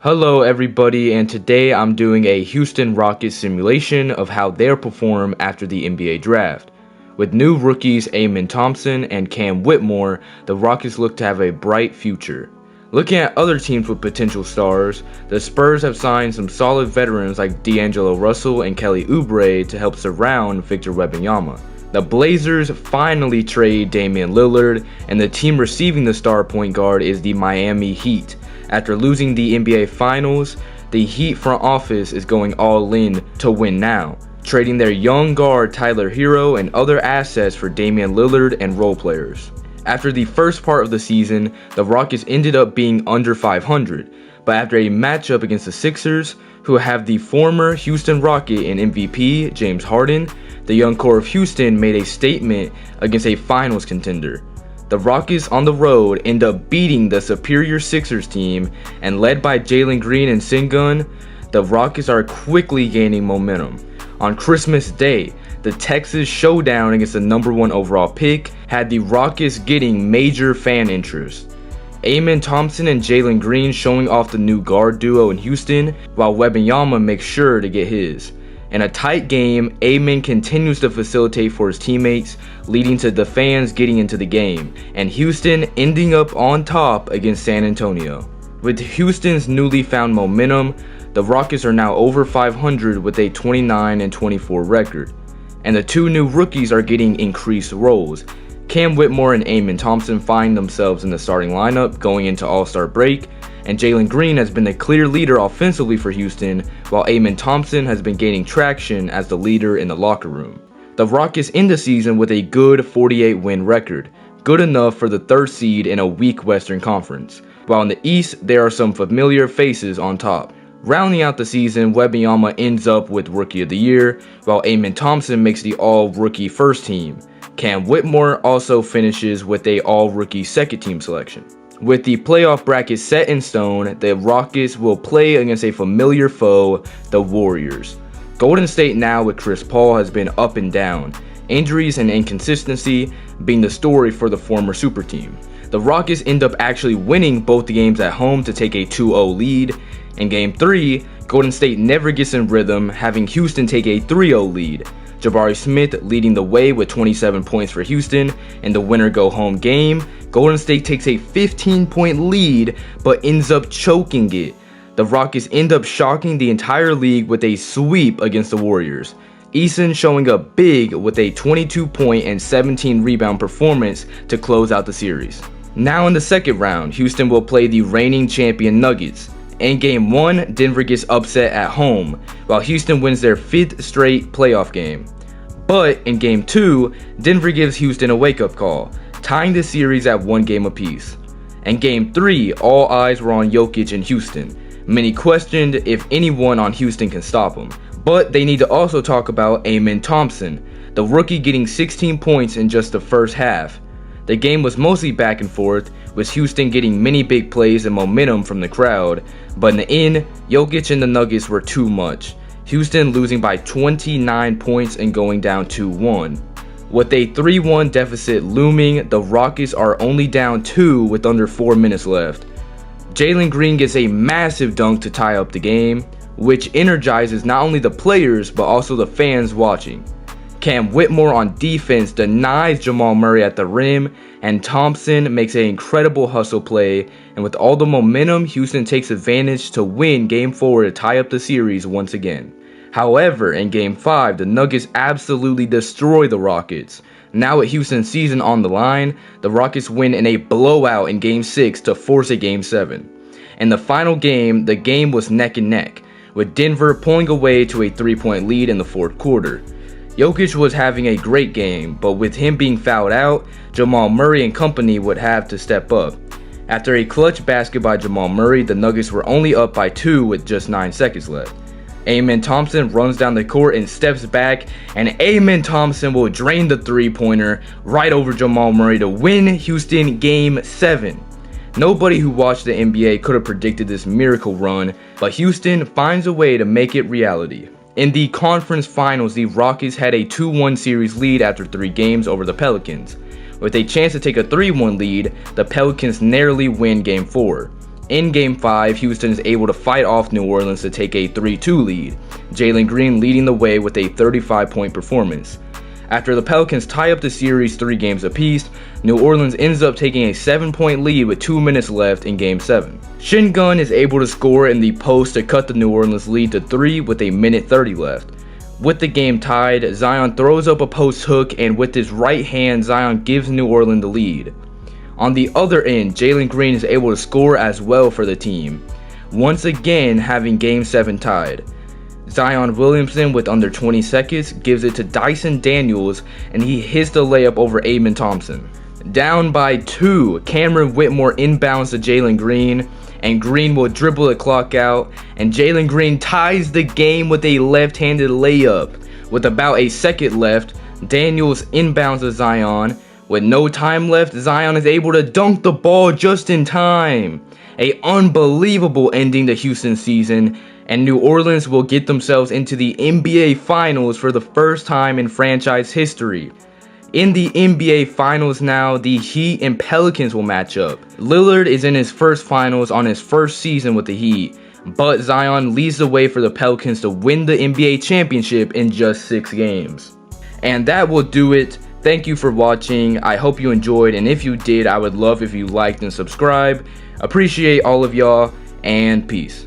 Hello everybody, and today I'm doing a Houston Rockets simulation of how they'll perform after the NBA draft. With new rookies Amen Thompson and Cam Whitmore, the Rockets look to have a bright future. Looking at other teams with potential stars, the Spurs have signed some solid veterans like D'Angelo Russell and Kelly Oubre to help surround Victor Wembanyama. The Blazers finally trade Damian Lillard, and the team receiving the star point guard is the Miami Heat. After losing the NBA Finals, the Heat front office is going all in to win now, trading their young guard Tyler Hero and other assets for Damian Lillard and role players. After the first part of the season, the Rockets ended up being under 500, but after a matchup against the Sixers, who have the former Houston Rocket and MVP James Harden, the young core of Houston made a statement against a finals contender. The Rockets on the road end up beating the superior Sixers team, and led by Jalen Green and Sengun, the Rockets are quickly gaining momentum. On Christmas Day, the Texas showdown against the number 1 overall pick had the Rockets getting major fan interest. Amen Thompson and Jalen Green showing off the new guard duo in Houston, while Wembanyama makes sure to get his. In a tight game, Amen continues to facilitate for his teammates, leading to the fans getting into the game, and Houston ending up on top against San Antonio. With Houston's newly found momentum, the Rockets are now over 500 with a 29-24 record, and the two new rookies are getting increased roles. Cam Whitmore and Amen Thompson find themselves in the starting lineup going into All-Star break, and Jalen Green has been the clear leader offensively for Houston, while Amen Thompson has been gaining traction as the leader in the locker room. The Rockets end the season with a good 48-win record, good enough for the 3rd seed in a weak Western Conference, while in the East there are some familiar faces on top. Rounding out the season, Wembanyama ends up with Rookie of the Year, while Amen Thompson makes the All-Rookie First Team. Cam Whitmore also finishes with a All-Rookie Second Team selection. With the playoff bracket set in stone, the Rockets will play against a familiar foe, the Warriors. Golden State now with Chris Paul has been up and down, injuries and inconsistency being the story for the former super team. The Rockets end up actually winning both the games at home to take a 2-0 lead. In Game 3, Golden State never gets in rhythm, having Houston take a 3-0 lead. Jabari Smith leading the way with 27 points for Houston. In the winner-go-home game, Golden State takes a 15-point lead but ends up choking it. The Rockets end up shocking the entire league with a sweep against the Warriors. Eason showing up big with a 22-point and 17-rebound performance to close out the series. Now in the second round, Houston will play the reigning champion Nuggets. In Game 1, Denver gets upset at home, while Houston wins their 5th straight playoff game. But in Game 2, Denver gives Houston a wake-up call, tying the series at 1 game apiece. In Game 3, all eyes were on Jokic in Houston. Many questioned if anyone on Houston can stop him. But they need to also talk about Amen Thompson, the rookie getting 16 points in just the first half. The game was mostly back and forth, with Houston getting many big plays and momentum from the crowd, but in the end, Jokic and the Nuggets were too much. Houston losing by 29 points and going down 2-1. With a 3-1 deficit looming, the Rockets are only down 2 with under 4 minutes left. Jalen Green gets a massive dunk to tie up the game, which energizes not only the players but also the fans watching. Cam Whitmore on defense denies Jamal Murray at the rim, and Thompson makes an incredible hustle play, and with all the momentum, Houston takes advantage to win Game 4 to tie up the series once again. However, in Game 5, the Nuggets absolutely destroy the Rockets. Now with Houston's season on the line, the Rockets win in a blowout in Game 6 to force a Game 7. In the final game, the game was neck and neck, with Denver pulling away to a 3-point lead in the 4th quarter. Jokic was having a great game, but with him being fouled out, Jamal Murray and company would have to step up. After a clutch basket by Jamal Murray, the Nuggets were only up by 2 with just 9 seconds left. Amen Thompson runs down the court and steps back, and Amen Thompson will drain the 3-pointer right over Jamal Murray to win Houston Game 7. Nobody who watched the NBA could have predicted this miracle run, but Houston finds a way to make it reality. In the conference finals, the Rockets had a 2-1 series lead after 3 games over the Pelicans. With a chance to take a 3-1 lead, the Pelicans narrowly win Game 4. In Game 5, Houston is able to fight off New Orleans to take a 3-2 lead, Jalen Green leading the way with a 35-point performance. After the Pelicans tie up the series 3 games apiece, New Orleans ends up taking a 7-point lead with 2 minutes left in Game 7. Shingun is able to score in the post to cut the New Orleans lead to 3 with a minute 30 left. With the game tied, Zion throws up a post hook, and with his right hand, Zion gives New Orleans the lead. On the other end, Jalen Green is able to score as well for the team, once again having Game 7 tied. Zion Williamson, with under 20 seconds, gives it to Dyson Daniels, and he hits the layup over Amen Thompson. Down by 2, Cameron Whitmore inbounds to Jalen Green, and Green will dribble the clock out, and Jalen Green ties the game with a left-handed layup. With about a second left, Daniels inbounds to Zion. With no time left, Zion is able to dunk the ball just in time. An unbelievable ending to Houston's season, and New Orleans will get themselves into the NBA Finals for the first time in franchise history. In the NBA Finals now, the Heat and Pelicans will match up. Lillard is in his first finals on his first season with the Heat, but Zion leads the way for the Pelicans to win the NBA championship in just 6 games. And that will do it. Thank you for watching. I hope you enjoyed, and if you did, I would love if you liked and subscribed. Appreciate all of y'all, and peace.